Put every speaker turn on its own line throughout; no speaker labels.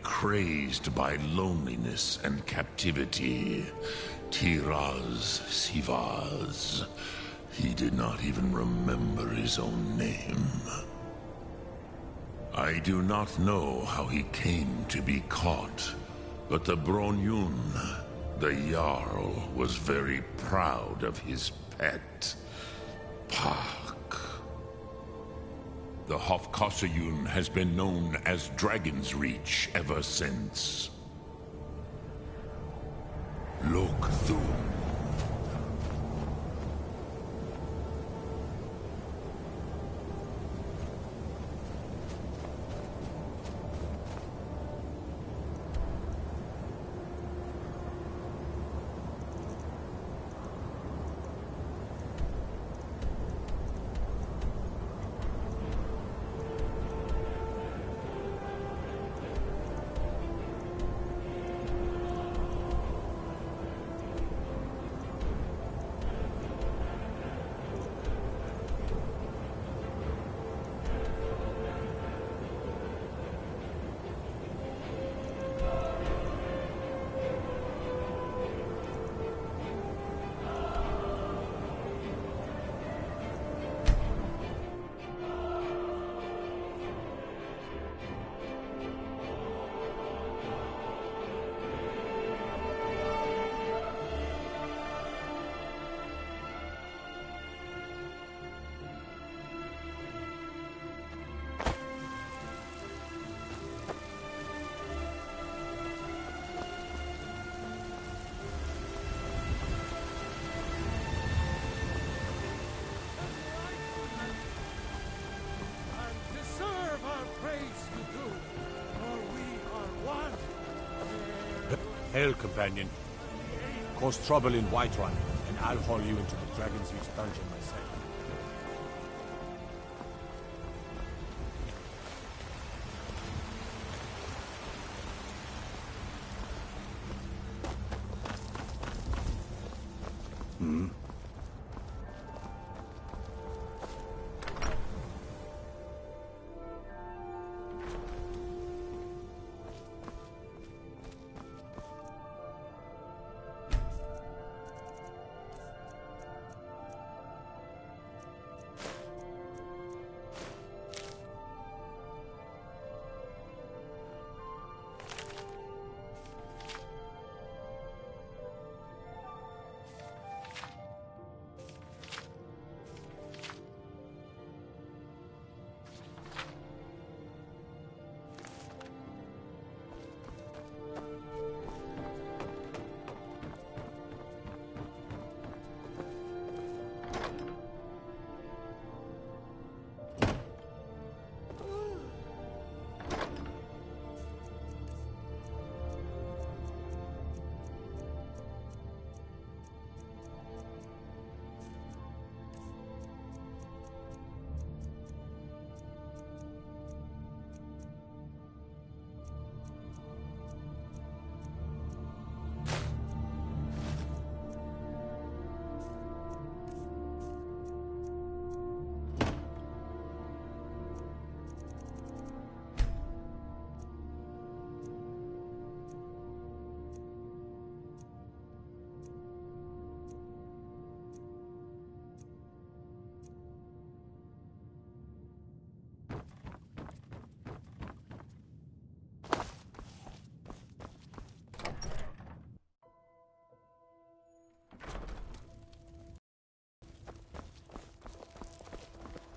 crazed by loneliness and captivity. Tiraz Sivaz. He did not even remember his own name. I do not know how he came to be caught, but the Bronyun, the Jarl, was very proud of his pet, Pak. The Hofkossayun has been known as Dragon's Reach ever since. Look through.
Hail, companion. Cause trouble in Whiterun, and I'll haul you into the Dragon's Reach dungeon myself.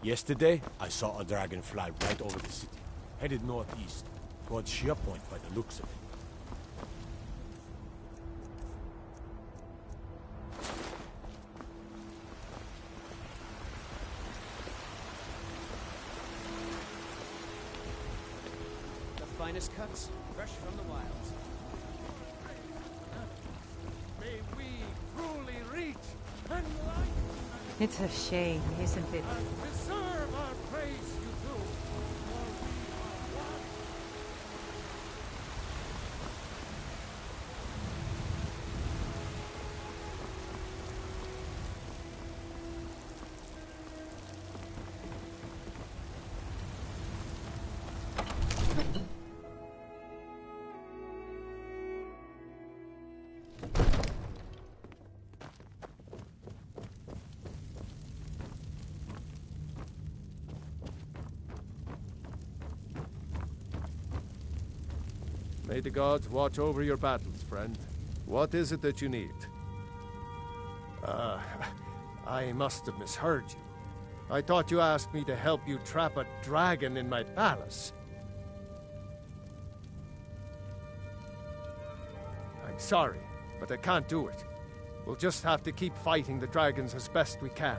Yesterday, I saw a dragon fly right over the city, headed northeast, towards Sheerpoint by the looks of it.
The finest cuts, fresh from the wilds.
May we truly reach enlightenment.
It's a shame, isn't it?
And deserve our praise, you do. For we are one.
May the gods watch over your battles, friend. What is it that you need? I must have misheard you. I thought you asked me to help you trap a dragon in my palace. I'm sorry, but I can't do it. We'll just have to keep fighting the dragons as best we can.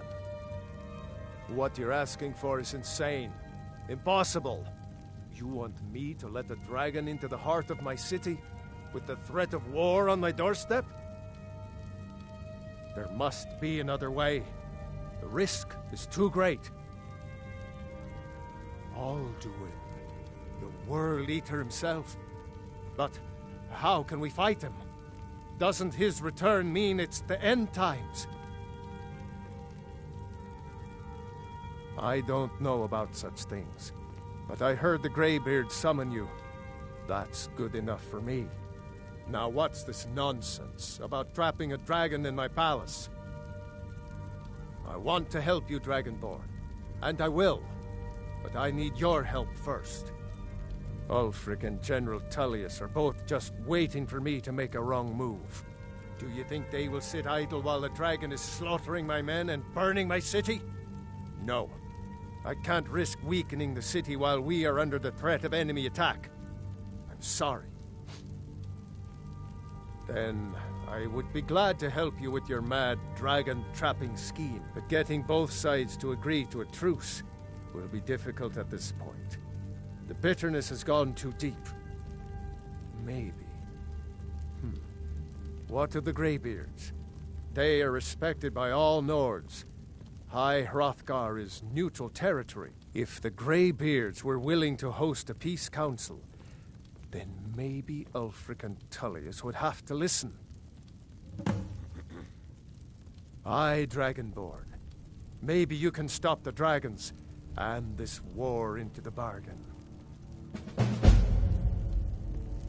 What you're asking for is insane. Impossible. You want me to let a dragon into the heart of my city, with the threat of war on my doorstep? There must be another way. The risk is too great. Alduin, the World Eater himself. But how can we fight him? Doesn't his return mean it's the end times? I don't know about such things, but I heard the Greybeard summon you. That's good enough for me. Now what's this nonsense about trapping a dragon in my palace? I want to help you, Dragonborn, and I will, but I need your help first. Ulfric and General Tullius are both just waiting for me to make a wrong move. Do you think they will sit idle while the dragon is slaughtering my men and burning my city? No. I can't risk weakening the city while we are under the threat of enemy attack. I'm sorry. Then I would be glad to help you with your mad dragon-trapping scheme, but getting both sides to agree to a truce will be difficult at this point. The bitterness has gone too deep. Maybe. What of the Greybeards? They are respected by all Nords. High Hrothgar is neutral territory. If the Greybeards were willing to host a peace council, then maybe Ulfric and Tullius would have to listen. Aye, Dragonborn. Maybe you can stop the dragons, and this war into the bargain.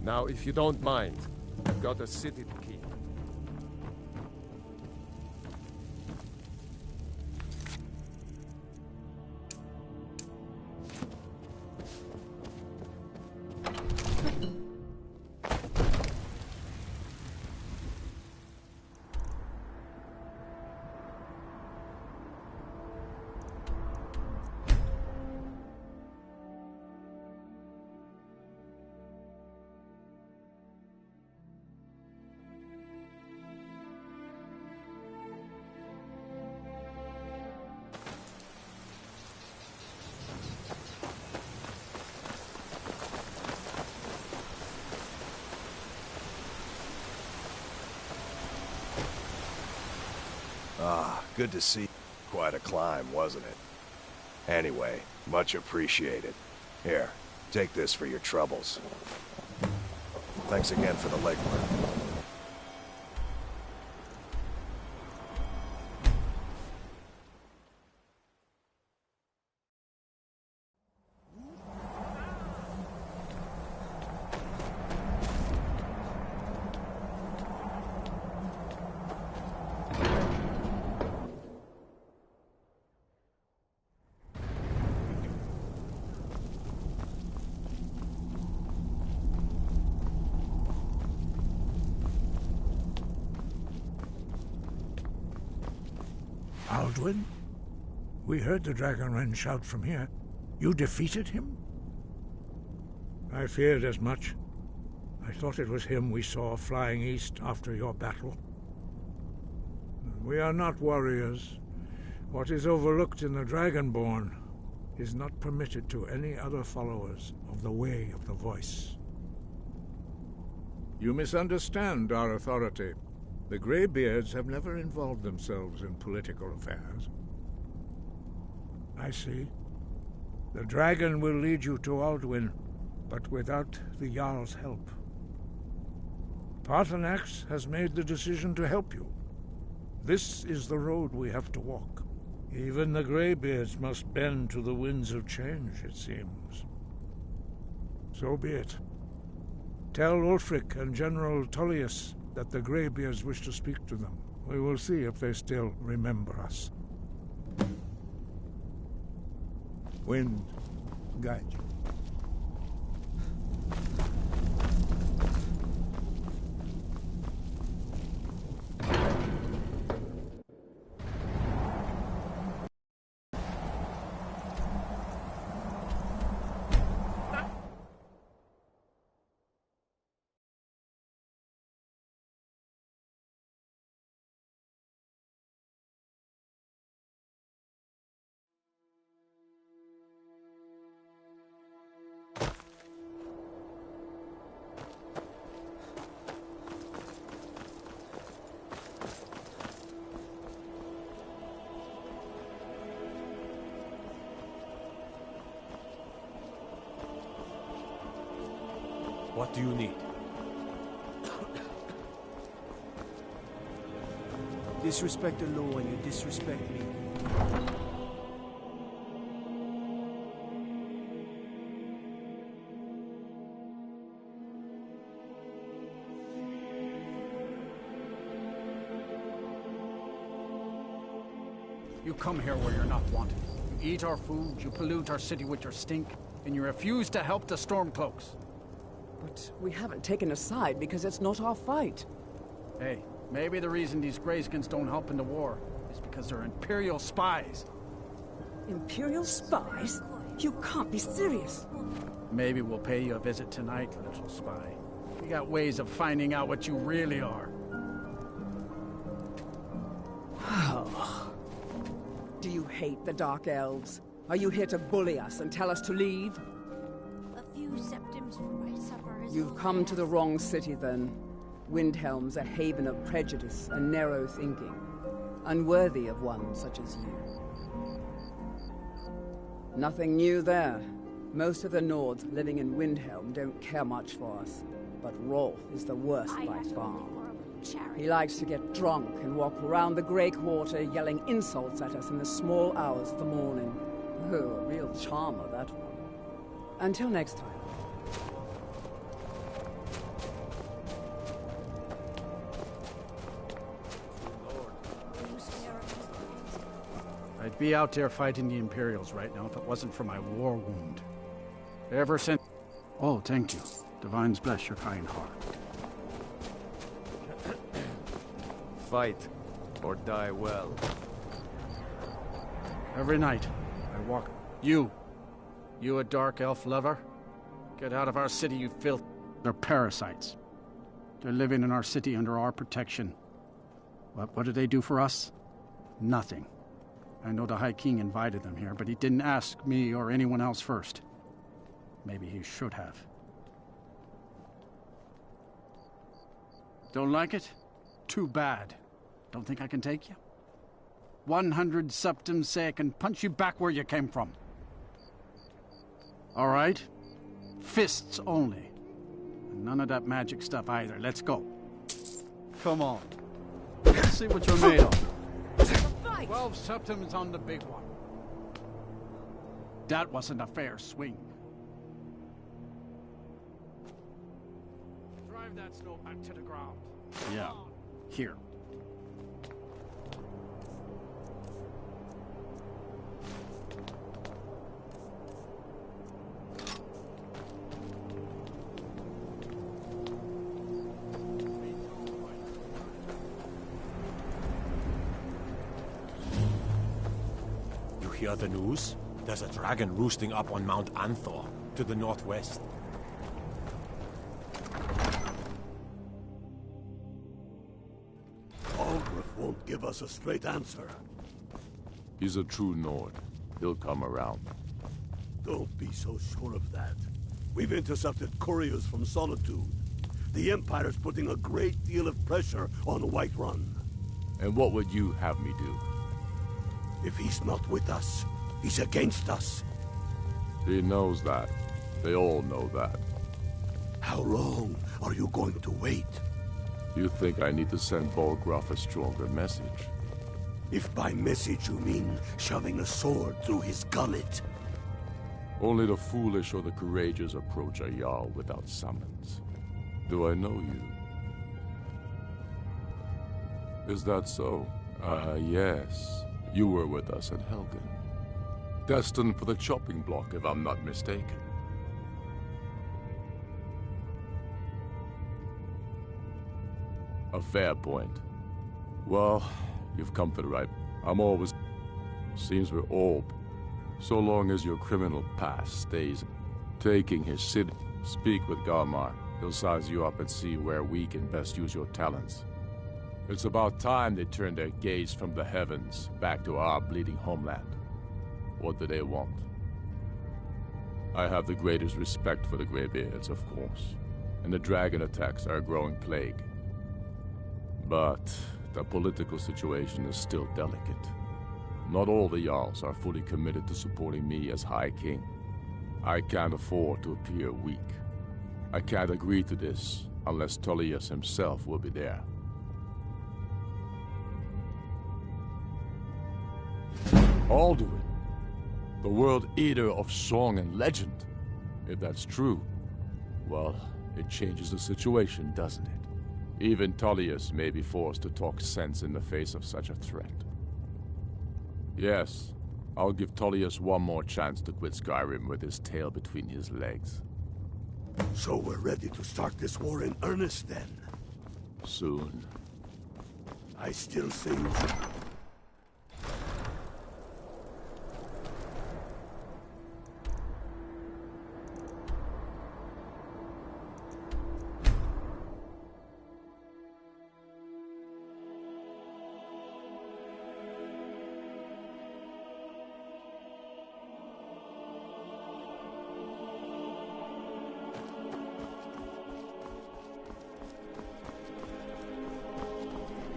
Now, if you don't mind, I've got a city to keep.
Good to see you. Quite a climb, wasn't it? Anyway, much appreciated. Here, take this for your troubles. Thanks again for the legwork.
Alduin? We heard the Dragonren shout from here. You defeated him? I feared as much. I thought it was him we saw flying east after your battle. We are not warriors. What is overlooked in the Dragonborn is not permitted to any other followers of the Way of the Voice. You misunderstand our authority. The Greybeards have never involved themselves in political affairs. I see. The dragon will lead you to Alduin, but without the Jarl's help. Paarthurnax has made the decision to help you. This is the road we have to walk. Even the Greybeards must bend to the winds of change, it seems. So be it. Tell Ulfric and General Tullius that the Greybeards wish to speak to them. We will see if they still remember us. Wind, guide you.
What do you need?
Disrespect the law and you disrespect me.
You come here where you're not wanted. You eat our food, you pollute our city with your stink, and you refuse to help the Stormcloaks.
But we haven't taken a side because it's not our fight.
Hey, maybe the reason these Greyskins don't help in the war is because they're Imperial spies.
Imperial spies? You can't be serious.
Maybe we'll pay you a visit tonight, little spy. We got ways of finding out what you really are.
Do you hate the Dark Elves? Are you here to bully us and tell us to leave?
A few septims for my supper is
You've come to the wrong city, then. Windhelm's a haven of prejudice and narrow thinking, unworthy of one such as you. Nothing new there. Most of the Nords living in Windhelm don't care much for us, but Rolf is the worst by far. He likes to get drunk and walk around the Grey Quarter yelling insults at us in the small hours of the morning. Oh, a real charmer, that one. Until next time.
I'd be out there fighting the Imperials right now if it wasn't for my war wound. Ever since... Oh, thank you. Divines bless your kind heart.
Fight, or die well.
Every night, I walk... You a dark elf lover? Get out of our city, you filth... They're parasites. They're living in our city under our protection. What do they do for us? Nothing. I know the High King invited them here, but he didn't ask me or anyone else first. Maybe he should have. Don't like it? Too bad. Don't think I can take you? 100 septims say I can punch you back where you came from. All right? Fists only. And none of that magic stuff either. Let's go. Come on. Let's see what you're made of. 12 septims on the big one. That wasn't a fair swing. Drive that snow back to the ground. Yeah. Here.
You hear the news? There's a dragon roosting up on Mount Anthor, to the northwest.
Won't give us a straight answer.
He's a true Nord. He'll come around.
Don't be so sure of that. We've intercepted couriers from Solitude. The Empire's putting a great deal of pressure on Whiterun.
And what would you have me do?
If he's not with us, he's against us.
He knows that. They all know that.
How long are you going to wait?
You think I need to send Bolgraf a stronger message?
If by message you mean shoving a sword through his gullet.
Only the foolish or the courageous approach a Jarl without summons. Do I know you? Is that so? Yes. You were with us at Helgen. Destined for the chopping block, if I'm not mistaken. A fair point. Well, you've come to the right. I'm always... Seems we're all... So long as your criminal past stays taking his city. Speak with Garmar. He'll size you up and see where we can best use your talents. It's about time they turned their gaze from the heavens back to our bleeding homeland. What do they want? I have the greatest respect for the Greybeards, of course, and the dragon attacks are a growing plague. But the political situation is still delicate. Not all the Jarls are fully committed to supporting me as High King. I can't afford to appear weak.
I can't agree to this unless Tullius himself will be there. Alduin, the World Eater of song and legend. If that's true, well, it changes the situation, doesn't it? Even Tullius may be forced to talk sense in the face of such a threat. Yes, I'll give Tullius one more chance to quit Skyrim with his tail between his legs.
So we're ready to start this war in earnest then?
Soon.
I still think...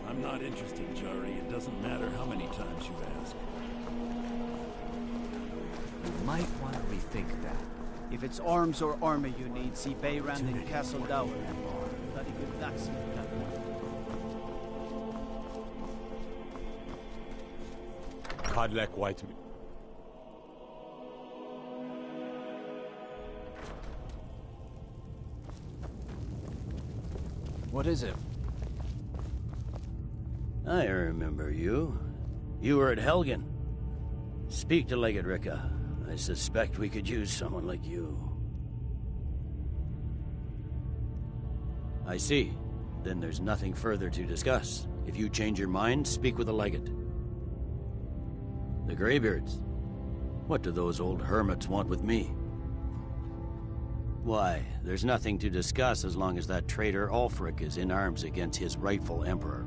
I'm not interested, Jari. It doesn't matter how many times you ask.
You might want to rethink that. If it's arms or armor you need, see Beyrand and Castle Dower. Bloody good blacksmith.
Codlek White.
What is it?
I remember you. You were at Helgen. Speak to Legate Ricka. I suspect we could use someone like you. I see. Then there's nothing further to discuss. If you change your mind, speak with the Legate. The Greybeards. What do those old hermits want with me? Why, there's nothing to discuss as long as that traitor Ulfric is in arms against his rightful emperor.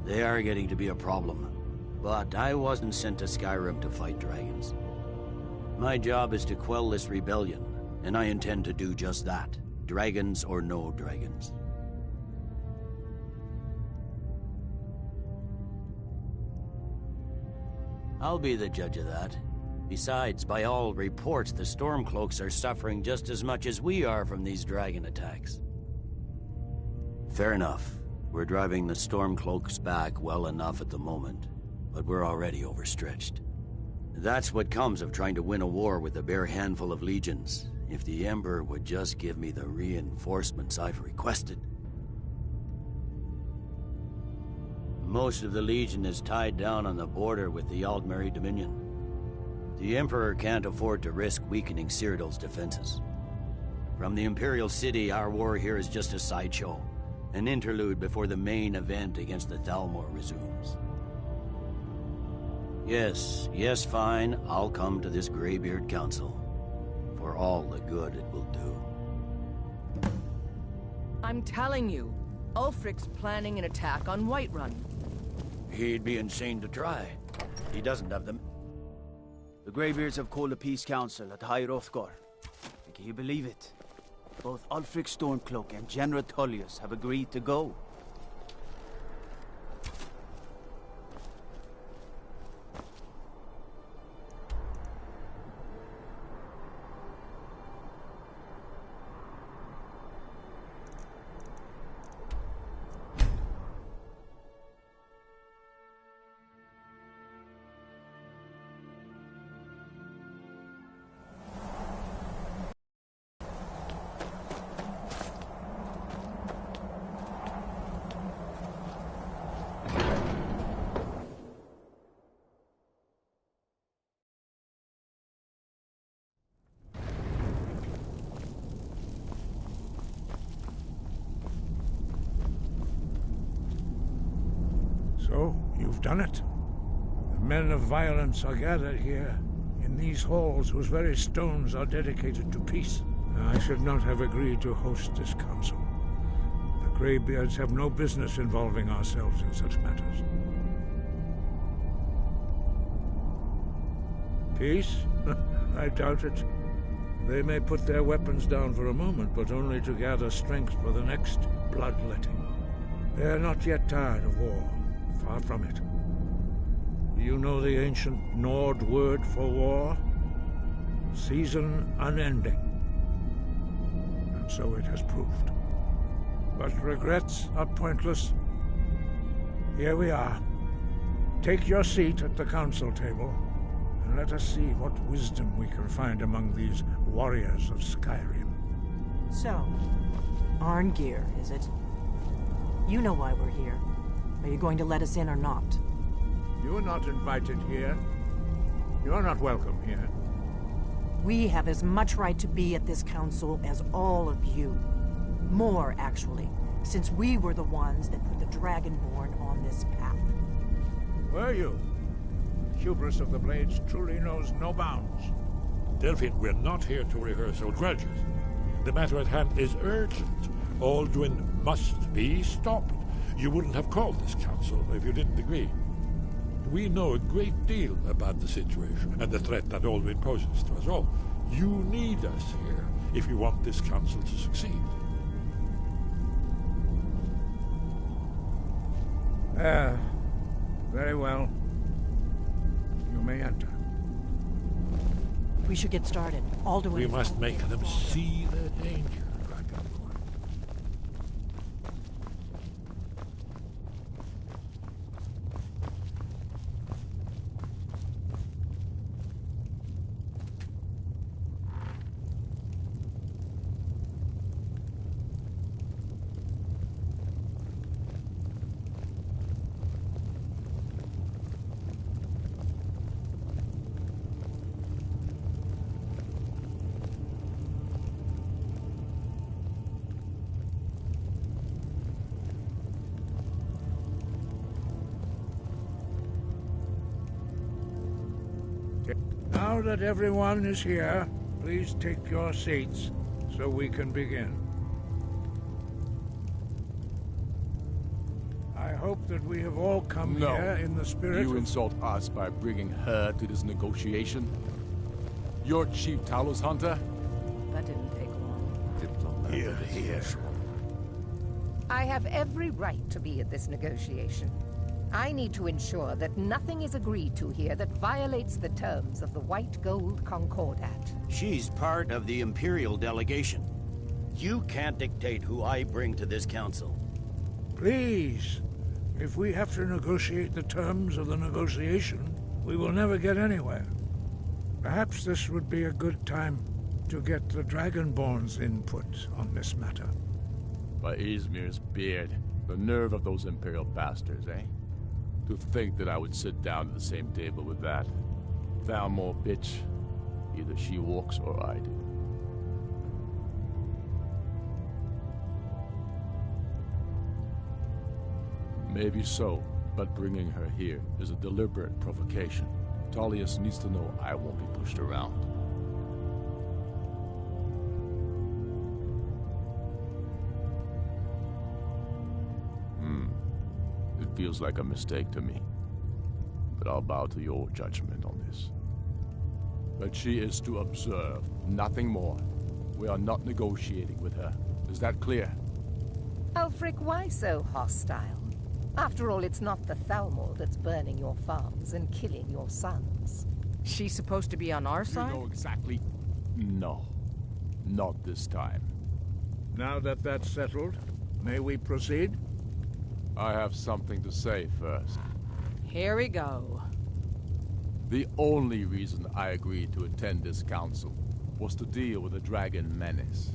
They are getting to be a problem. But I wasn't sent to Skyrim to fight dragons. My job is to quell this rebellion, and I intend to do just that. Dragons or no dragons. I'll be the judge of that. Besides, by all reports, the Stormcloaks are suffering just as much as we are from these dragon attacks. Fair enough. We're driving the Stormcloaks back well enough at the moment, but we're already overstretched. That's what comes of trying to win a war with a bare handful of legions. If the Emperor would just give me the reinforcements I've requested. Most of the Legion is tied down on the border with the Aldmeri Dominion. The Emperor can't afford to risk weakening Cyrodiil's defenses. From the Imperial City, our war here is just a sideshow. An interlude before the main event against the Thalmor resumes. Yes, fine. I'll come to this Greybeard Council. For all the good it will do.
I'm telling you, Ulfric's planning an attack on Whiterun.
He'd be insane to try. He doesn't have them.
The Greybeards have called a peace council at High Hrothgar. Can you believe it? Both Ulfric Stormcloak and General Tullius have agreed to go.
So, you've done it. The men of violence are gathered here, in these halls whose very stones are dedicated to peace. I should not have agreed to host this council. The Greybeards have no business involving ourselves in such matters. Peace? I doubt it. They may put their weapons down for a moment, but only to gather strength for the next bloodletting. They are not yet tired of war. Far from it. You know the ancient Nord word for war? Season unending. and so it has proved. But regrets are pointless. Here we are. Take your seat at the council table, and let us see what wisdom we can find among these warriors of Skyrim.
So, Arngeir, is it? You know why we're here. Are you going to let us in or not?
You are not invited here. You are not welcome here.
We have as much right to be at this council as all of you. More, actually, since we were the ones that put the Dragonborn on this path.
Were you? The hubris of the Blades truly knows no bounds.
Delphine, we're not here to rehearse old grudges. The matter at hand is urgent. Alduin must be stopped. You wouldn't have called this council if you didn't agree. We know a great deal about the situation and the threat that Alduin poses to us all. You need us here if you want this council to succeed.
Very well. You may enter.
We should get started. Alduin.
We must make them see the danger.
Now that everyone is here, please take your seats so we can begin. I hope that we have all come here in the spirit
You
of...
insult us by bringing her to this negotiation? You're Chief Talos Hunter?
That didn't take long.
Here.
I have every right to be at this negotiation. I need to ensure that nothing is agreed to here that violates the terms of the White Gold Concordat.
She's part of the Imperial delegation. You can't dictate who I bring to this council.
Please, if we have to negotiate the terms of the negotiation, we will never get anywhere. Perhaps this would be a good time to get the Dragonborn's input on this matter.
By Izmir's beard, the nerve of those Imperial bastards, eh? To think that I would sit down at the same table with that. Thalmor bitch. Either she walks or I do. Maybe so, but bringing her here is a deliberate provocation. Tullius needs to know I won't be pushed around. It feels like a mistake to me. But I'll bow to your judgment on this. But she is to observe, nothing more. We are not negotiating with her. Is that clear?
Ulfric, why so hostile? After all, it's not the Thalmor that's burning your farms and killing your sons.
She's supposed to be on our side?
You know exactly... No. Not this time.
Now that that's settled, may we proceed?
I have something to say first.
Here we go.
The only reason I agreed to attend this council was to deal with the dragon menace.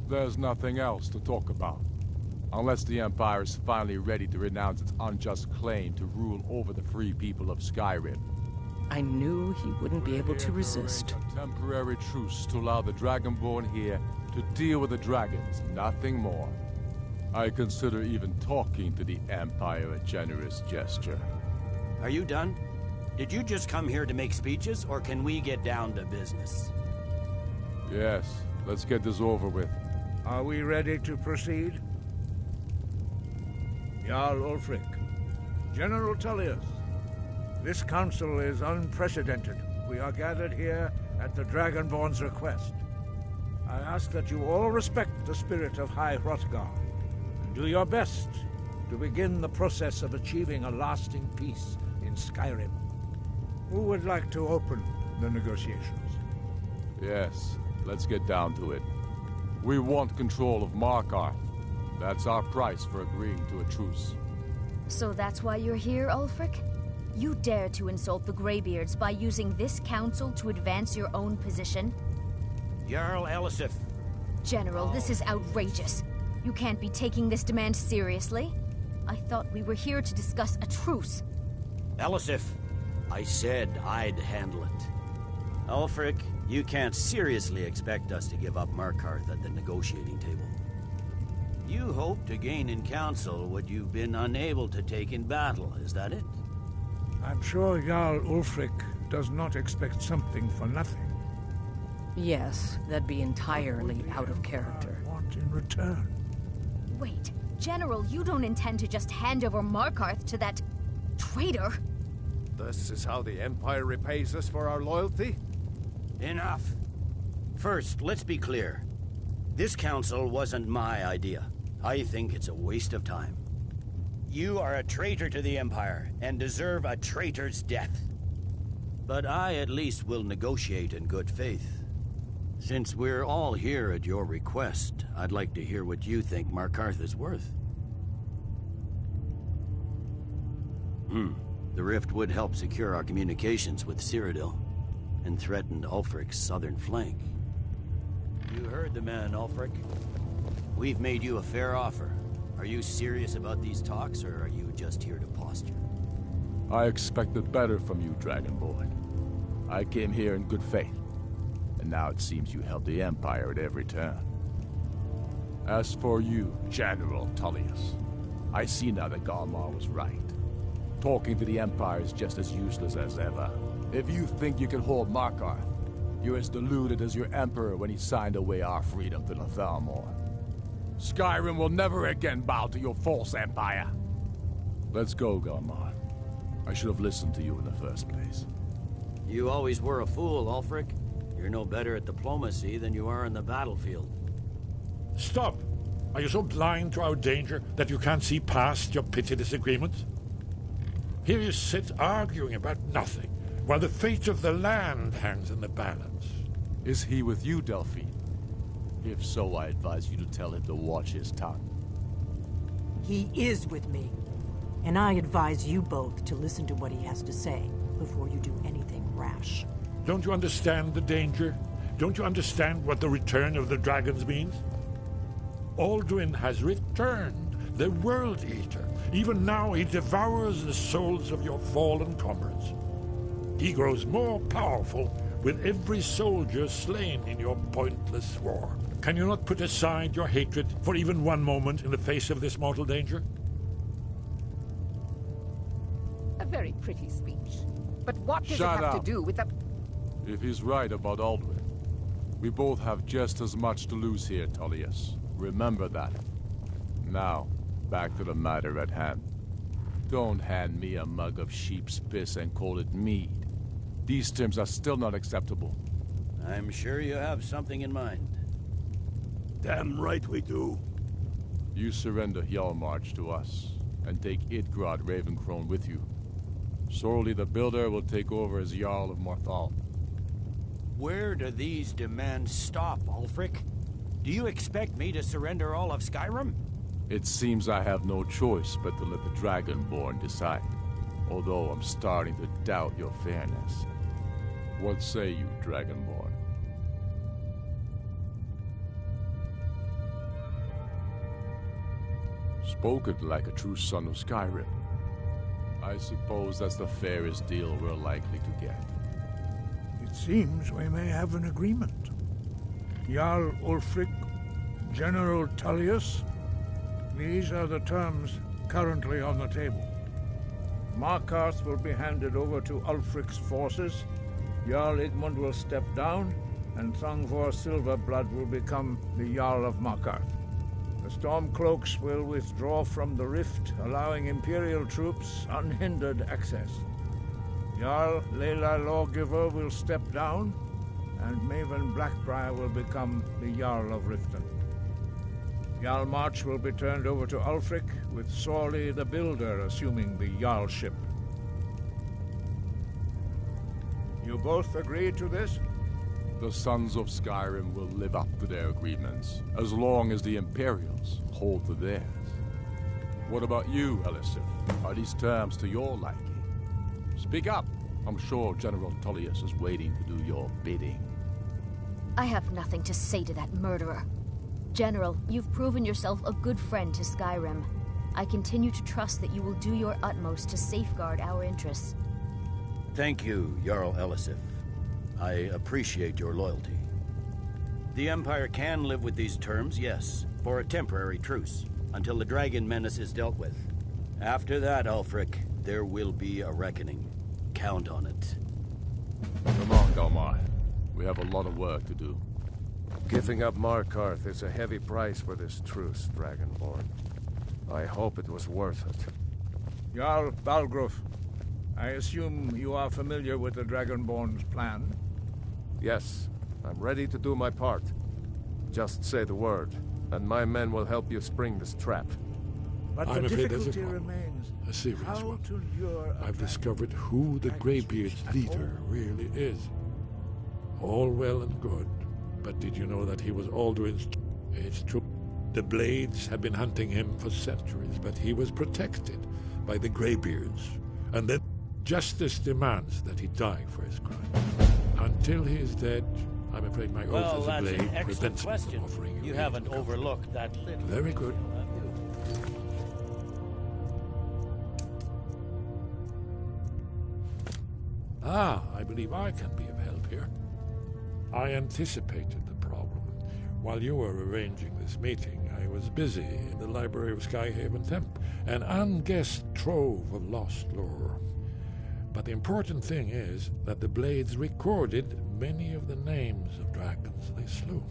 There's nothing else to talk about. Unless the Empire is finally ready to renounce its unjust claim to rule over the free people of Skyrim.
I knew he wouldn't be able to resist.
A temporary truce to allow the Dragonborn here to deal with the dragons, nothing more. I consider even talking to the Empire a generous gesture.
Are you done? Did you just come here to make speeches, or can we get down to business?
Yes, let's get this over with.
Are we ready to proceed? Jarl Ulfric, General Tullius, this council is unprecedented. We are gathered here at the Dragonborn's request. I ask that you all respect the spirit of High Hrothgar, and do your best to begin the process of achieving a lasting peace in Skyrim. Who would like to open the negotiations?
Yes, let's get down to it. We want control of Markarth. That's our price for agreeing to a truce.
So that's why you're here, Ulfric? You dare to insult the Greybeards by using this council to advance your own position?
Jarl Elisif.
General, this is outrageous. You can't be taking this demand seriously. I thought we were here to discuss a truce.
Elisif, I said I'd handle it. Ulfric, you can't seriously expect us to give up Markarth at the negotiating table. You hope to gain in council what you've been unable to take in battle, is that it?
I'm sure Jarl Ulfric does not expect something for nothing.
Yes, that'd be entirely out of character.
Want in return?
Wait, General, you don't intend to just hand over Markarth to that traitor?
This is how the Empire repays us for our loyalty?
Enough. First, let's be clear. This council wasn't my idea. I think it's a waste of time. You are a traitor to the Empire, and deserve a traitor's death. But I at least will negotiate in good faith. Since we're all here at your request, I'd like to hear what you think Markarth is worth. The rift would help secure our communications with Cyrodiil, and threatened Ulfric's southern flank. You heard the man, Ulfric. We've made you a fair offer. Are you serious about these talks, or are you just here to posture?
I expected better from you, Dragonborn. I came here in good faith, and now it seems you help the Empire at every turn. As for you, General Tullius, I see now that Galmar was right. Talking to the Empire is just as useless as ever. If you think you can hold Markarth, you're as deluded as your Emperor when he signed away our freedom to the Thalmor. Skyrim will never again bow to your false empire. Let's go, Galmar. I should have listened to you in the first place.
You always were a fool, Ulfric. You're no better at diplomacy than you are in the battlefield.
Stop! Are you so blind to our danger that you can't see past your petty disagreements? Here you sit arguing about nothing, while the fate of the land hangs in the balance.
Is he with you, Delphine? If so, I advise you to tell him to watch his tongue.
He is with me. And I advise you both to listen to what he has to say before you do anything rash.
Don't you understand the danger? Don't you understand what the return of the dragons means? Alduin has returned, the World Eater. Even now he devours the souls of your fallen comrades. He grows more powerful with every soldier slain in your pointless war. Can you not put aside your hatred for even one moment in the face of this mortal danger?
A very pretty speech. But what does
Shut
it have
up.
to do with the...
If he's right about Alduin, we both have just as much to lose here, Tullius. Remember that. Now, back to the matter at hand. Don't hand me a mug of sheep's piss and call it mead. These terms are still not acceptable.
I'm sure you have something in mind.
Damn right we do.
You surrender Hjalmarch to us, and take Idgrod Ravencrone with you. Sorli the Builder will take over as Jarl of Morthal.
Where do these demands stop, Ulfric? Do you expect me to surrender all of Skyrim?
It seems I have no choice but to let the Dragonborn decide, although I'm starting to doubt your fairness. What say you, Dragonborn? Spoken like a true son of Skyrim. I suppose that's the fairest deal we're likely to get.
It seems we may have an agreement. Jarl Ulfric, General Tullius, these are the terms currently on the table. Markarth will be handed over to Ulfric's forces, Jarl Igmund will step down, and Thangvor Silverblood will become the Jarl of Markarth. The Stormcloaks will withdraw from the rift, allowing Imperial troops unhindered access. Jarl Leila Lawgiver will step down, and Maven Blackbriar will become the Jarl of Riften. Hjalmarch will be turned over to Ulfric, with Sorli the Builder assuming the Jarlship. You both agree to this?
The Sons of Skyrim will live up to their agreements, as long as the Imperials hold to theirs. What about you, Elisif? Are these terms to your liking? Speak up! I'm sure General Tullius is waiting to do your bidding.
I have nothing to say to that murderer. General, you've proven yourself a good friend to Skyrim. I continue to trust that you will do your utmost to safeguard our interests.
Thank you, Jarl Elisif. I appreciate your loyalty. The Empire can live with these terms, yes, for a temporary truce, until the dragon menace is dealt with. After that, Ulfric, there will be a reckoning. Count on it.
Come on, Galmar. We have a lot of work to do.
Giving up Markarth is a heavy price for this truce, Dragonborn. I hope it was worth it.
Jarl Balgruuf, I assume you are familiar with the Dragonborn's plan?
Yes, I'm ready to do my part. Just say the word, and my men will help you spring this trap.
But
I'm
the
afraid there's
difficulty
a problem.
remains.
A serious
How
one.
to lure a
I've discovered who the Greybeard's leader really is. All well and good, but did you know that he was Alduin's... It's true. The Blades had been hunting him for centuries, but he was protected by the Greybeards. And then justice demands that he die for his crime. Until he is dead, I'm afraid my
Well,
oath as a
that's
blade
an excellent
prevents me from
question.
offering you
You
aid
haven't
to come.
overlooked that little.
Very good.
Ah, I believe I can be of help here. I anticipated the problem. While you were arranging this meeting, I was busy in the library of Skyhaven Temp, an unguessed trove of lost lore. But the important thing is that the Blades recorded many of the names of dragons they slew.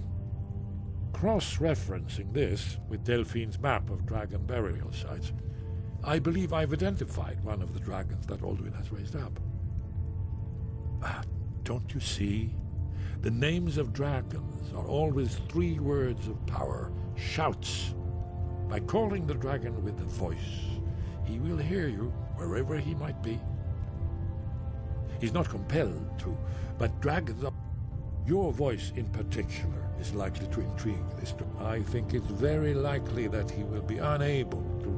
Cross-referencing this with Delphine's map of dragon burial sites, I believe I've identified one of the dragons that Alduin has raised up. Don't you see? The names of dragons are always 3 words of power, shouts. By calling the dragon with a voice, he will hear you wherever he might be. He's not compelled to, but dragons are... Your voice in particular is likely to intrigue this dragon. I think it's very likely that he will be unable to...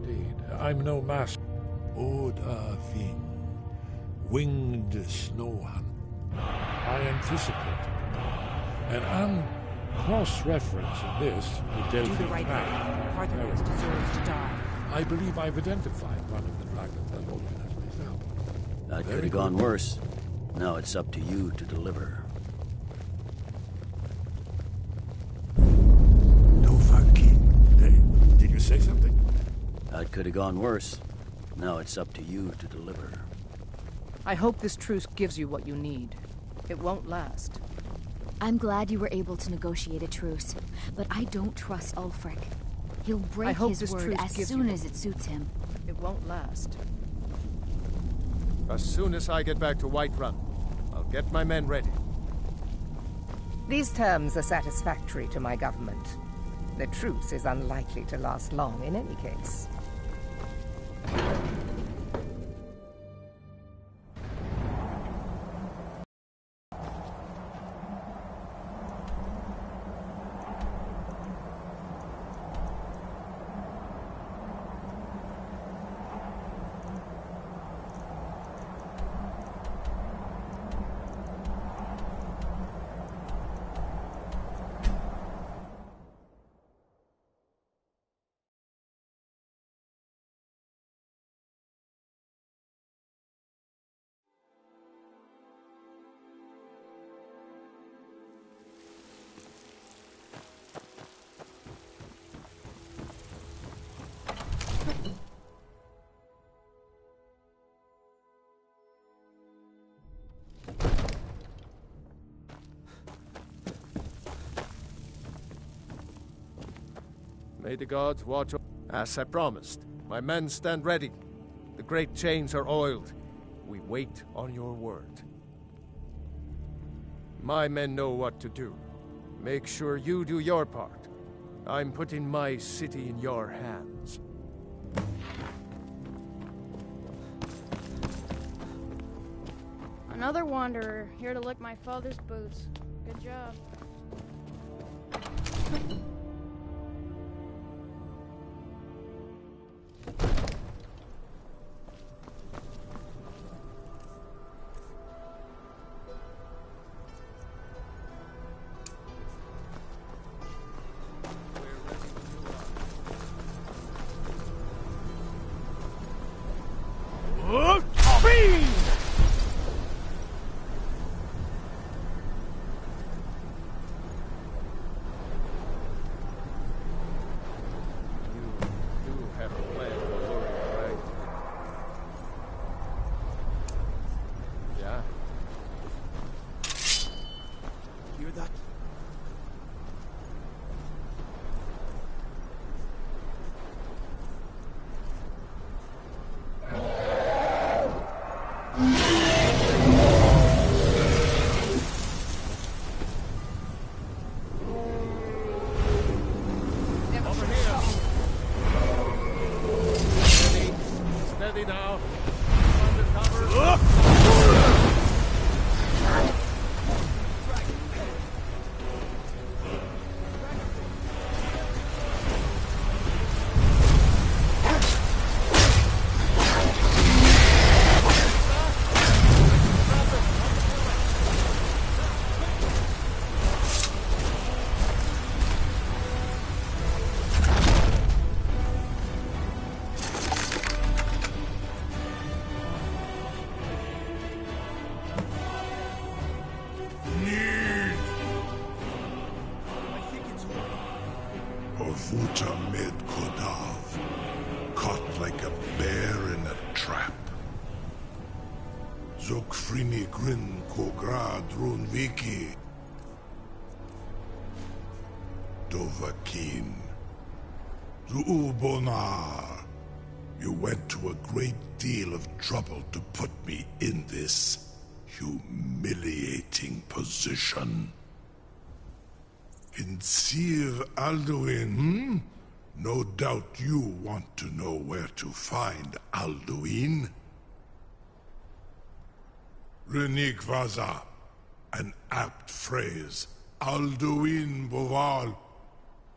Indeed. I'm no master. Odafin. Winged snow hunt. I anticipated the problem. And cross-referencing this with
Do the
Delphine's
right
map.
thing. Parthenius deserves to die.
I believe I've identified one of the dragons that Alduin has raised up.
That
Very
could have gone
good.
worse. Now it's up to you to deliver.
Did you say something?
That could have gone worse. Now it's up to you to deliver.
I hope this truce gives you what you need. It won't last.
I'm glad you were able to negotiate a truce, but I don't trust Ulfric. He'll
I
break
hope
his
this
word
truce
as
gives
soon
you-
as it suits him.
It won't last.
As soon as I get back to Whiterun, I'll get my men ready.
These terms are satisfactory to my government. The truce is unlikely to last long in any case.
May the gods watch over. As I promised, my men stand ready. The great chains are oiled. We wait on your word. My men know what to do. Make sure you do your part. I'm putting my city in your hands.
Another wanderer, here to lick my father's boots. Good job.
Dovahkiin. Zuubonar. You went to a great deal of trouble to put me in this humiliating position. Kinsir Alduin, No doubt you want to know where to find Alduin. Renik Vaza, an apt phrase. Alduin Boval.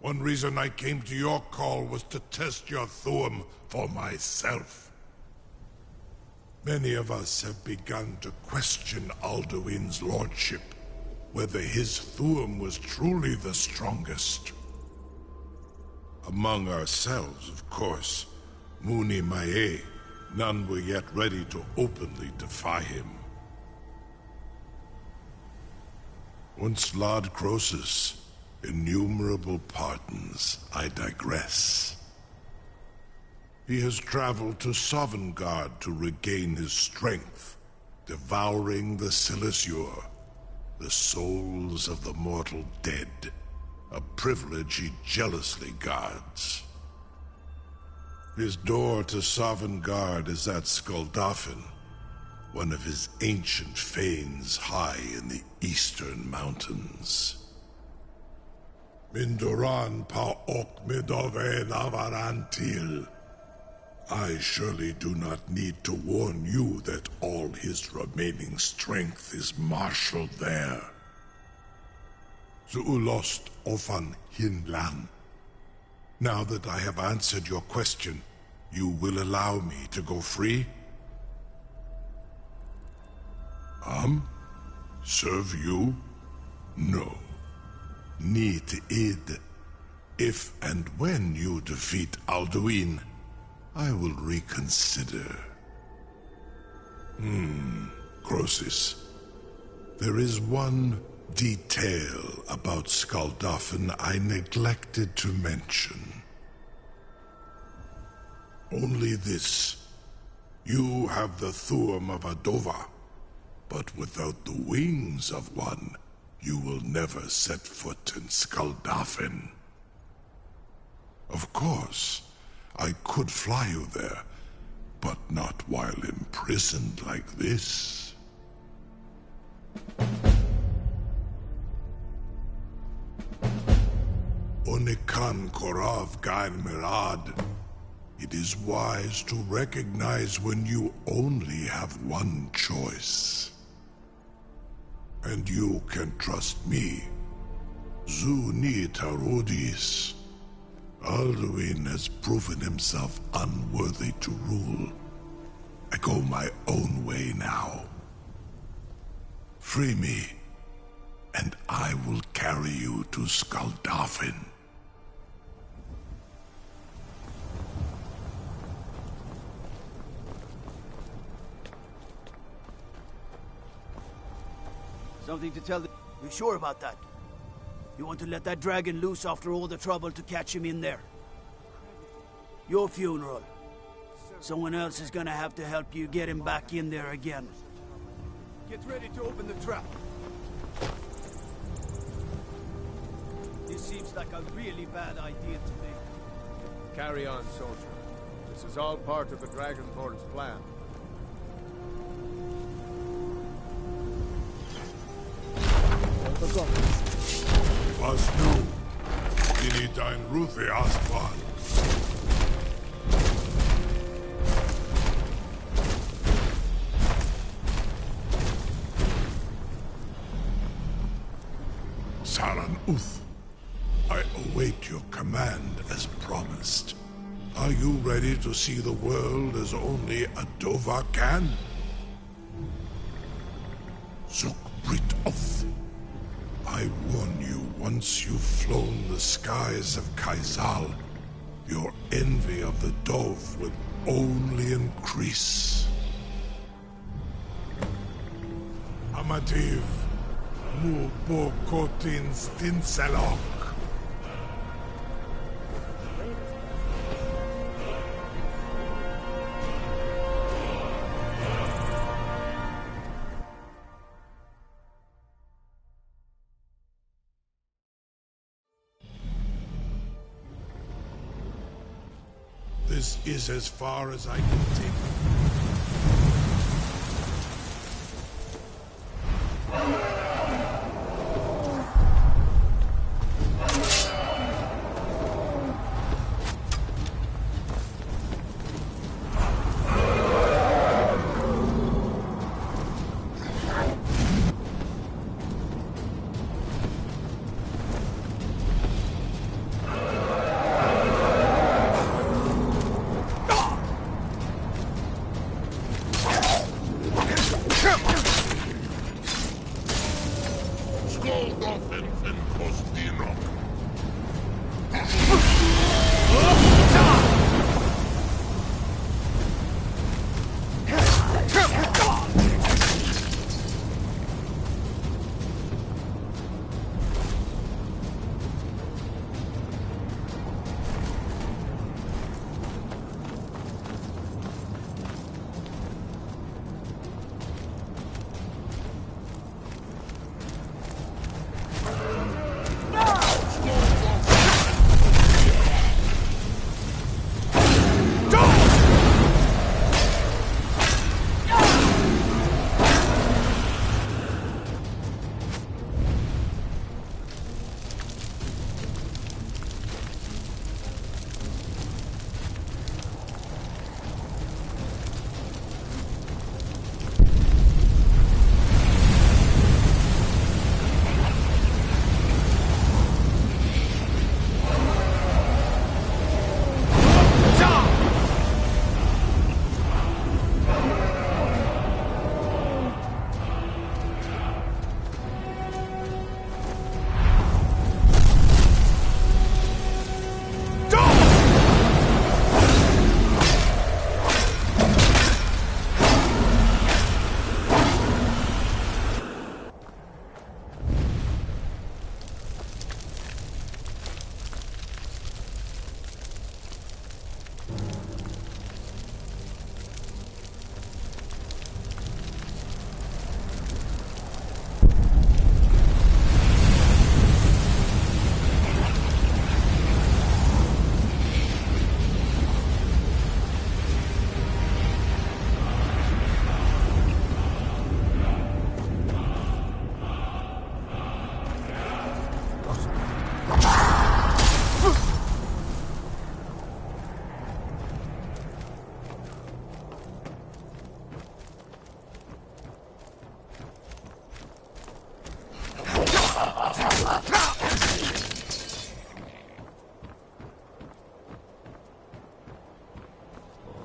One reason I came to your call was to test your Thuum for myself. Many of us have begun to question Alduin's lordship, whether his Thuum was truly the strongest. Among ourselves, of course, Muni Mae, none were yet ready to openly defy him. Once Lord Croesus, innumerable pardons, I digress. He has traveled to Sovngarde to regain his strength, devouring the Silesur, the souls of the mortal dead, a privilege he jealously guards. His door to Sovngarde is at Skuldafn, one of his ancient fanes high in the eastern mountains. Mindoran pa ok midove navarantil. I surely do not need to warn you that all his remaining strength is marshaled there. Zuulost ofan hinlan. Now that I have answered your question, you will allow me to go free? Serve you? No. Need id. If and when you defeat Alduin, I will reconsider. Croesus. There is one detail about Skuldafn I neglected to mention. Only this. You have the Thuum of a Dova, but without the wings of one, you will never set foot in Skuldafn. Of course, I could fly you there, but not while imprisoned like this. Onikan Korav Gain Mirad. It is wise to recognize when you only have one choice.
And you can trust me. Zuni Tarudis. Alduin has proven himself unworthy to rule. I go my own way now. Free me, and I will carry you to Skaldafin.
Something to tell the... You sure about that? You want to let that dragon loose after all the trouble to catch him in there? Your funeral. Someone else is gonna have to help you get him back in there again. Get ready to open the trap. This seems like a really bad idea to me.
Carry on, soldier. This is all part of the Dragonborn's plan.
Was nu? Dini dein Ruthi Astval. Saran Uth, I await your command as promised. Are you ready to see the world as only a Dova can? Zukbrit Oth. I warn you, once you've flown the skies of Kaizal, your envy of the Dove will only increase. Amativ, mu bokotin stinselok. This is as far as I can take it.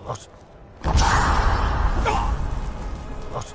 What? What?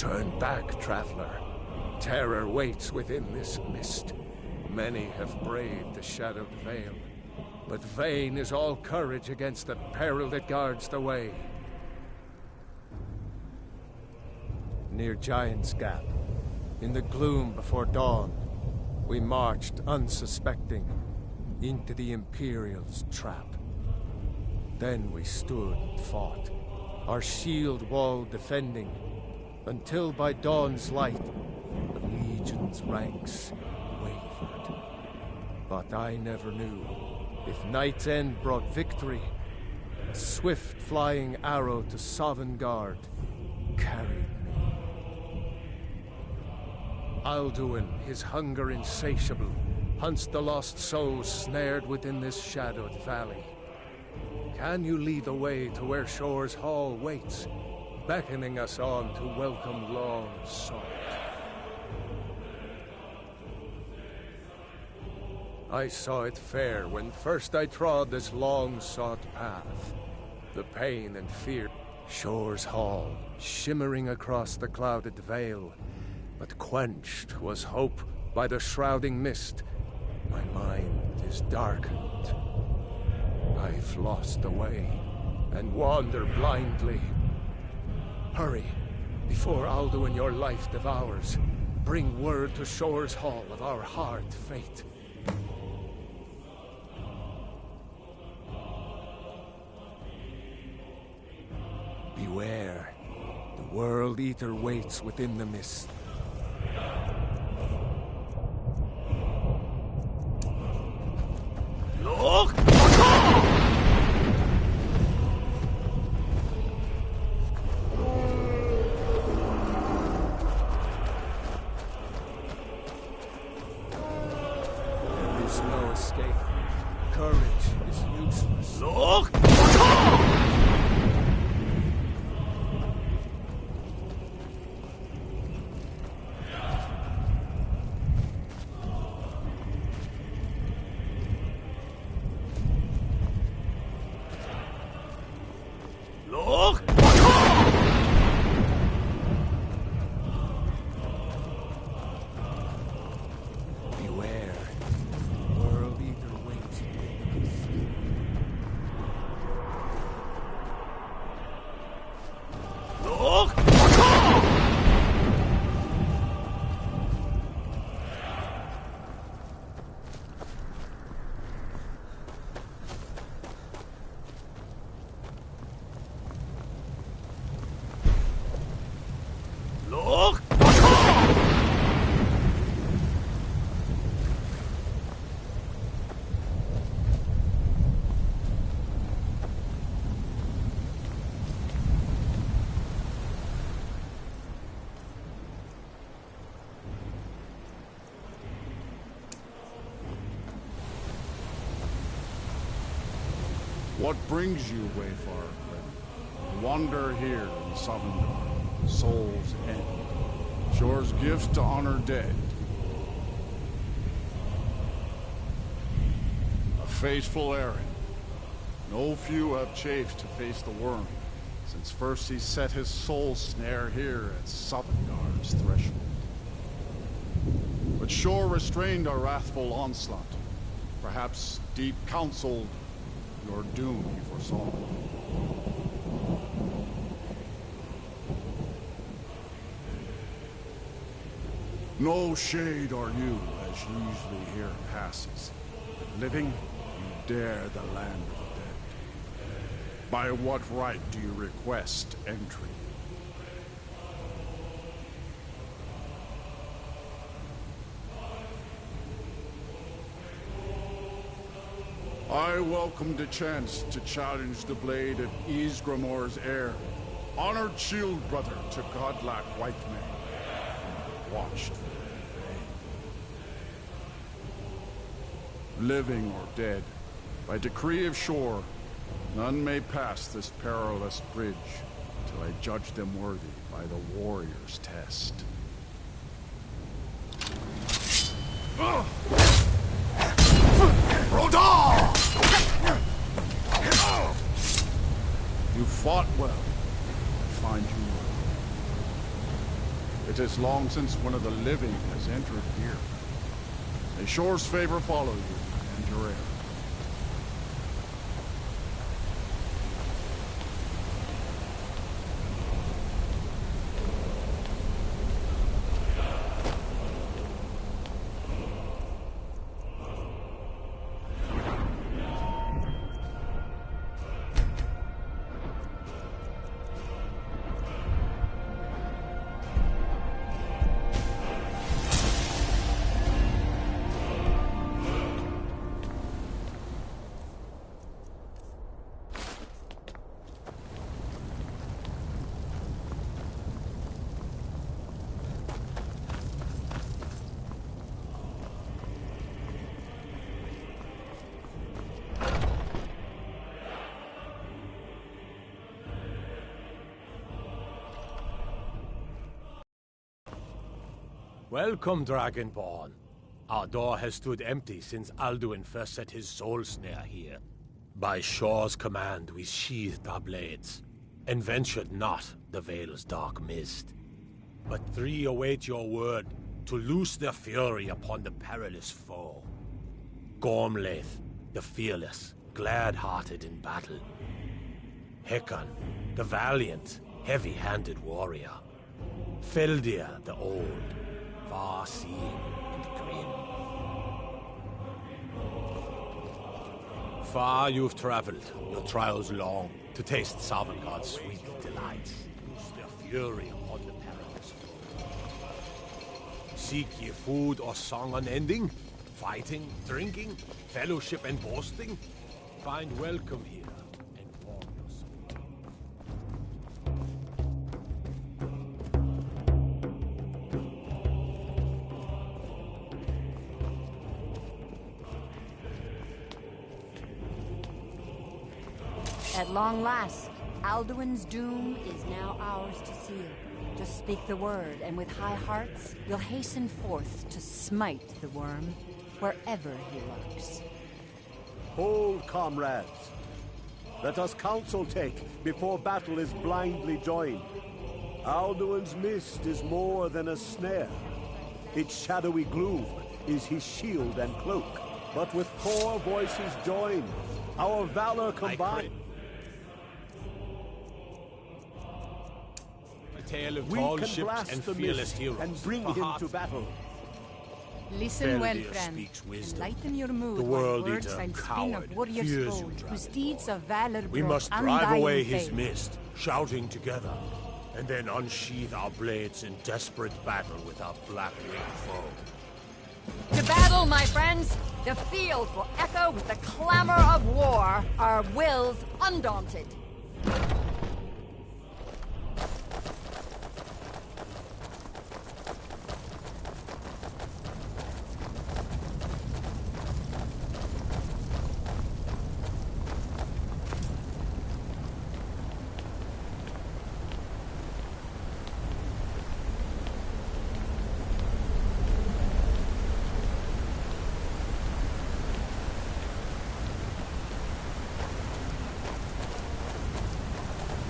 Turn back, traveler. Terror waits within this mist. Many have braved the shadowed veil, but vain is all courage against the peril that guards the way. Near Giant's Gap, in the gloom before dawn, we marched unsuspecting into the Imperial's trap. Then we stood and fought, our shield wall defending, until by dawn's light, the Legion's ranks wavered. But I never knew if Night's End brought victory, a swift flying arrow to Sovngarde carried me. Alduin, his hunger insatiable, hunts the lost souls snared within this shadowed valley. Can you lead the way to where Shore's Hall waits, beckoning us on to welcome long sought? I saw it fair when first I trod this long-sought path. The pain and fear, Shore's Hall, shimmering across the clouded veil, but quenched was hope by the shrouding mist. My mind is darkened. I've lost the way, and wander blindly. Hurry, before Alduin your life devours. Bring word to Shore's Hall of our hard fate. Beware, the World Eater waits within the mist.
Look!
There is no escape. Courage is useless.
Look!
What brings you, Wayfarer, then? Wander here in Sovngarde, Soul's End. Shore's gift to honor dead. A fateful errand. No few have chafed to face the worm, since first he set his soul snare here at Sovngarde's threshold. But Shore restrained our wrathful onslaught. Perhaps deep counseled your doom he foresaw. No shade are you, as usually here passes. But living, you dare the land of the dead. By what right do you request entry? I welcome the chance to challenge the blade of Ysgramor's heir, honored shield brother to godlike white men, watched for in vain. Living or dead, by decree of Shore, none may pass this perilous bridge till I judge them worthy by the warrior's test. Rodal! You fought well. I find you It is long since one of the living has entered here. May Shore's favor follow you and your heir.
Welcome, Dragonborn. Our door has stood empty since Alduin first set his soul snare here. By Shore's command, we sheathed our blades, and ventured not the Vale's dark mist. But three await your word to loose their fury upon the perilous foe. Gormlaith, the fearless, glad-hearted in battle. Hekon, the valiant, heavy-handed warrior. Feldir, the old, far-seeing and grim. Far you've traveled, your trials long, to taste Sovngarde's sweet delights. Loose their fury upon the perilous foe. Seek ye food or song unending? Fighting, drinking, fellowship and boasting? Find welcome here, and warm your soul.
At long last, Alduin's doom is now ours to seal. Just speak the word, and with high hearts, we'll hasten forth to smite the worm wherever he lurks.
Hold, comrades. Let us counsel take before battle is blindly joined. Alduin's mist is more than a snare. Its shadowy gloom is his shield and cloak. But with four voices joined, our valor combined.
Tale of
We
tall
can
ships
blast
and
the
fearless
mist
heroes.
and bring him to battle.
Listen well,
Feldir
friend.
speaks wisdom.
Lighten your mood
The
by
world
words
eater,
and spin
coward,
of warriors
fears you,
bold,
Dragon.
whose deeds of valor
We
brought
must drive
undying
away his
fame.
mist, shouting together, and then unsheath our blades in desperate battle with our black-winged foe.
To battle, my friends! The field will echo with the clamor of war, our wills undaunted.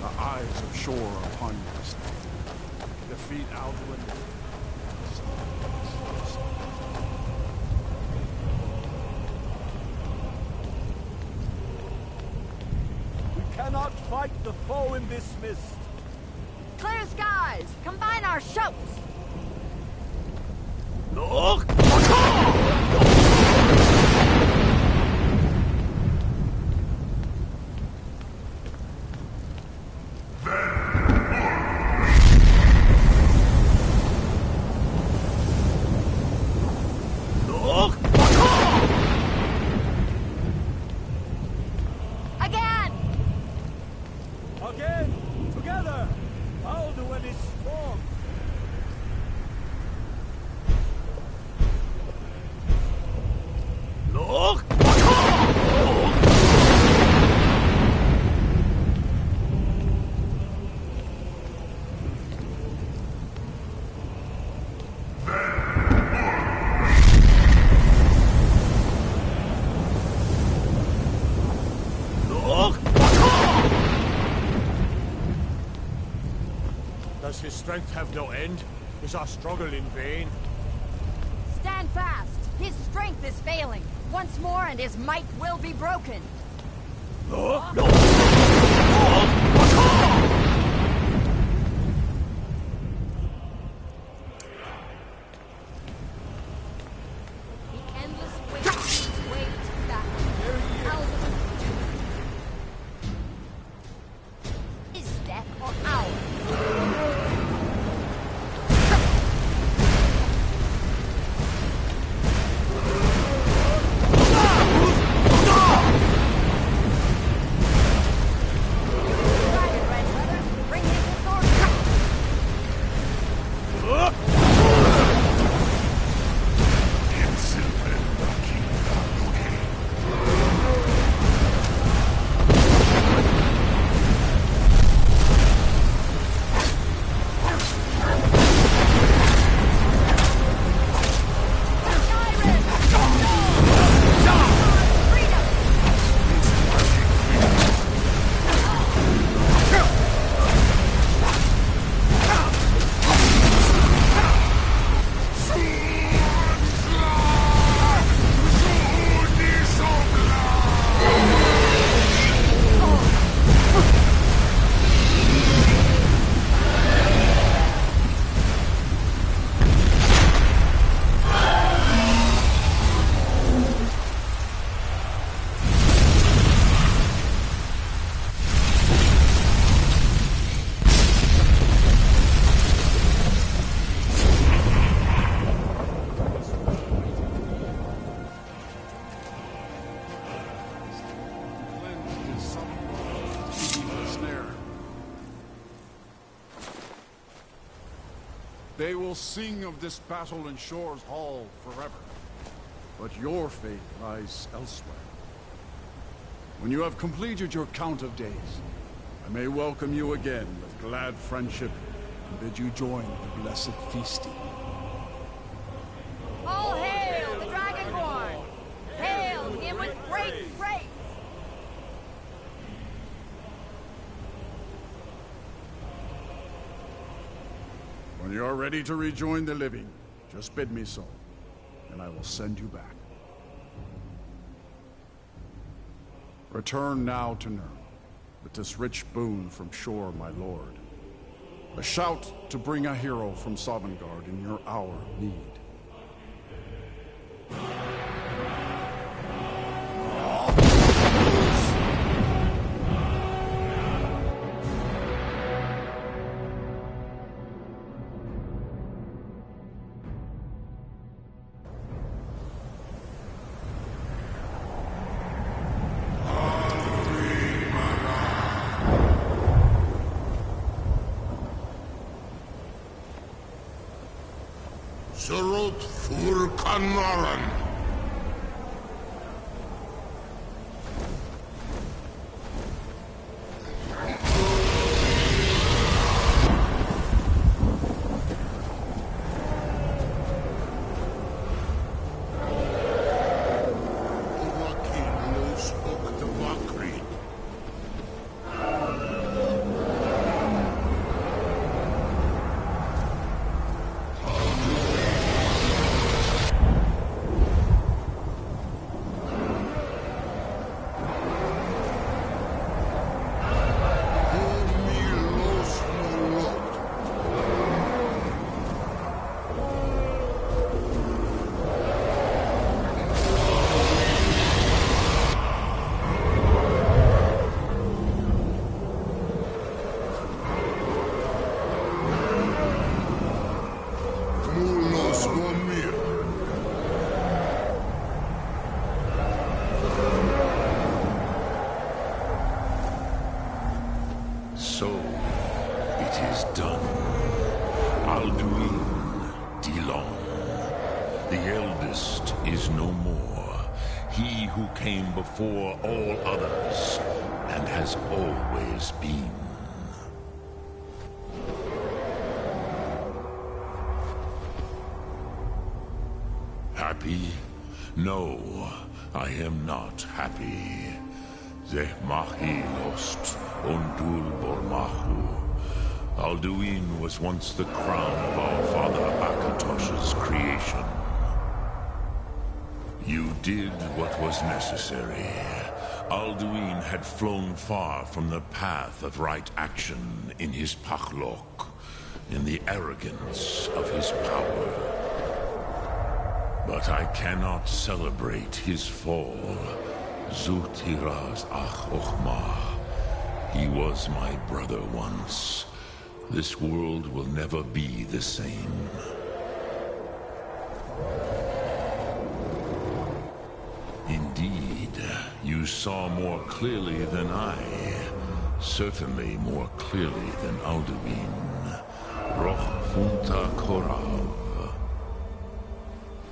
The eyes of Shore are upon you this day. Defeat Alduin.
We cannot fight the foe in this mist.
Clear skies! Combine our shouts!
Look!
Again!
Again! Together! Alduin is strong! Look! Look!
Does his strength have no end?
Is our struggle in vain?
Stand fast! His strength is failing. Once more and his might will be broken.
They will sing of this battle in Shore's Hall forever. But your fate lies elsewhere. When you have completed your count of days, I may welcome you again with glad friendship and bid you join the blessed feasting.
All hail the Dragonborn! Hail him with great praise!
When you are ready to rejoin the living, just bid me so, and I will send you back. Return now to Nurn, with this rich boon from Shore, my lord. A shout to bring a hero from Sovngarde in your hour of need.
Surut fur Kanaran. So, it is done. Alduin, Dilon, the eldest is no more. He who came before all others, and has always been. Happy? No, I am not happy. Zeh mahi lost ondul bormahu. Alduin was once the crown of our father Akatosh's creation. You did what was necessary. Alduin had flown far from the path of right action in his Pachlok, in the arrogance of his power. But I cannot celebrate his fall. Zutiraz Ach Ochma. He was my brother once. This world will never be the same. Indeed, you saw more clearly than I. Certainly more clearly than Alduin. Roch Funta Korav.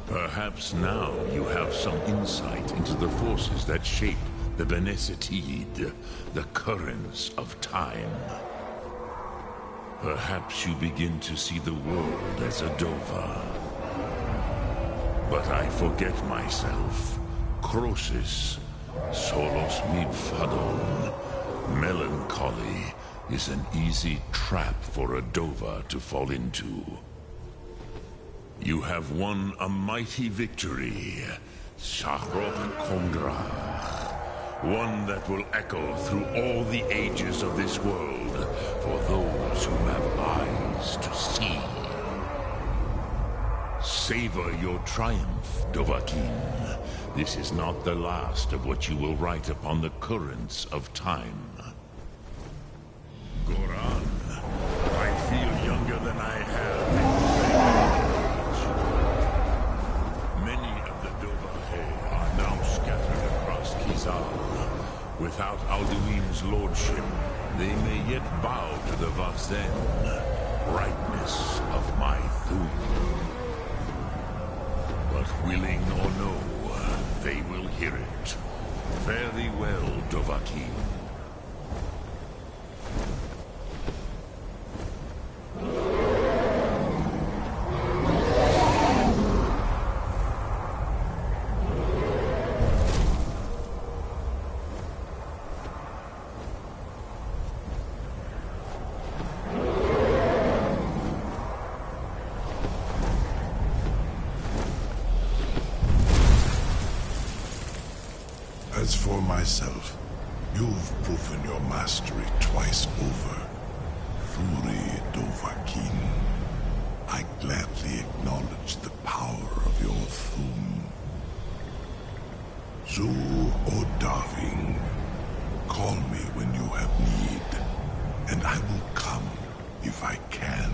Perhaps now you have some insight into the forces that shape the Benesitid, the currents of time. Perhaps you begin to see the world as a Dova. But I forget myself. Crosis, solos midfadon. Melancholy is an easy trap for a Dova to fall into. You have won a mighty victory, Shahrokh Kongrach. One that will echo through all the ages of this world for those who have eyes to see. Savor your triumph, Dovahkiin. This is not the last of what you will write upon the currents of time. Goran, I feel younger than I have in many of the Dovahe are now scattered across Kizal. Without Alduin's lordship, they may yet bow to the Vazen, brightness of my Thum. But willing or no, they will hear it. Fare thee well, Dovahkiin.
As for myself, you've proven your mastery twice over. Thuri Dovahkiin, I gladly acknowledge the power of your Thum. Zu O'Darving, call me when you have need, and I will come if I can.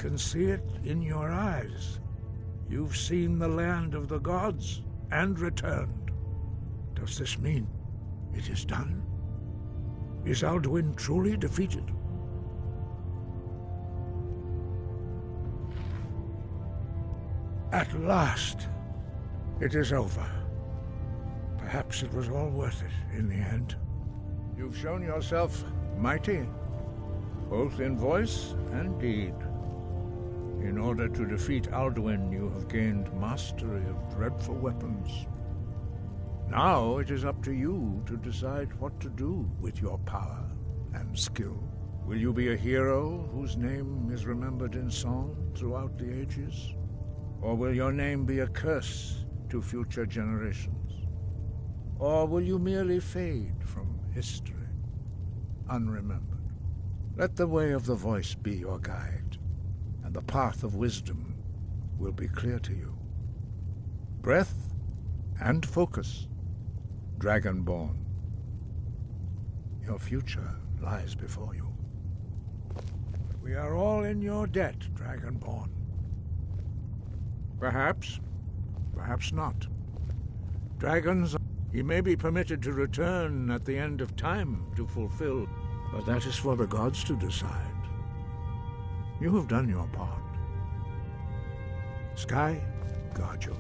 can see it in your eyes. You've seen the land of the gods and returned. Does this mean it is done? Is Alduin truly defeated? At last, it is over. Perhaps it was all worth it in the end. You've shown yourself mighty, both in voice and deed. In order to defeat Alduin, you have gained mastery of dreadful weapons. Now it is up to you to decide what to do with your power and skill. Will you be a hero whose name is remembered in song throughout the ages? Or will your name be a curse to future generations? Or will you merely fade from history, unremembered? Let the way of the voice be your guide, and the path of wisdom will be clear to you. Breath and focus, Dragonborn. Your future lies before you. We are all in your debt, Dragonborn. Perhaps, perhaps not. Dragons, he may be permitted to return at the end of time to fulfill, but that is for the gods to decide. You have done your part. Sky, guard you.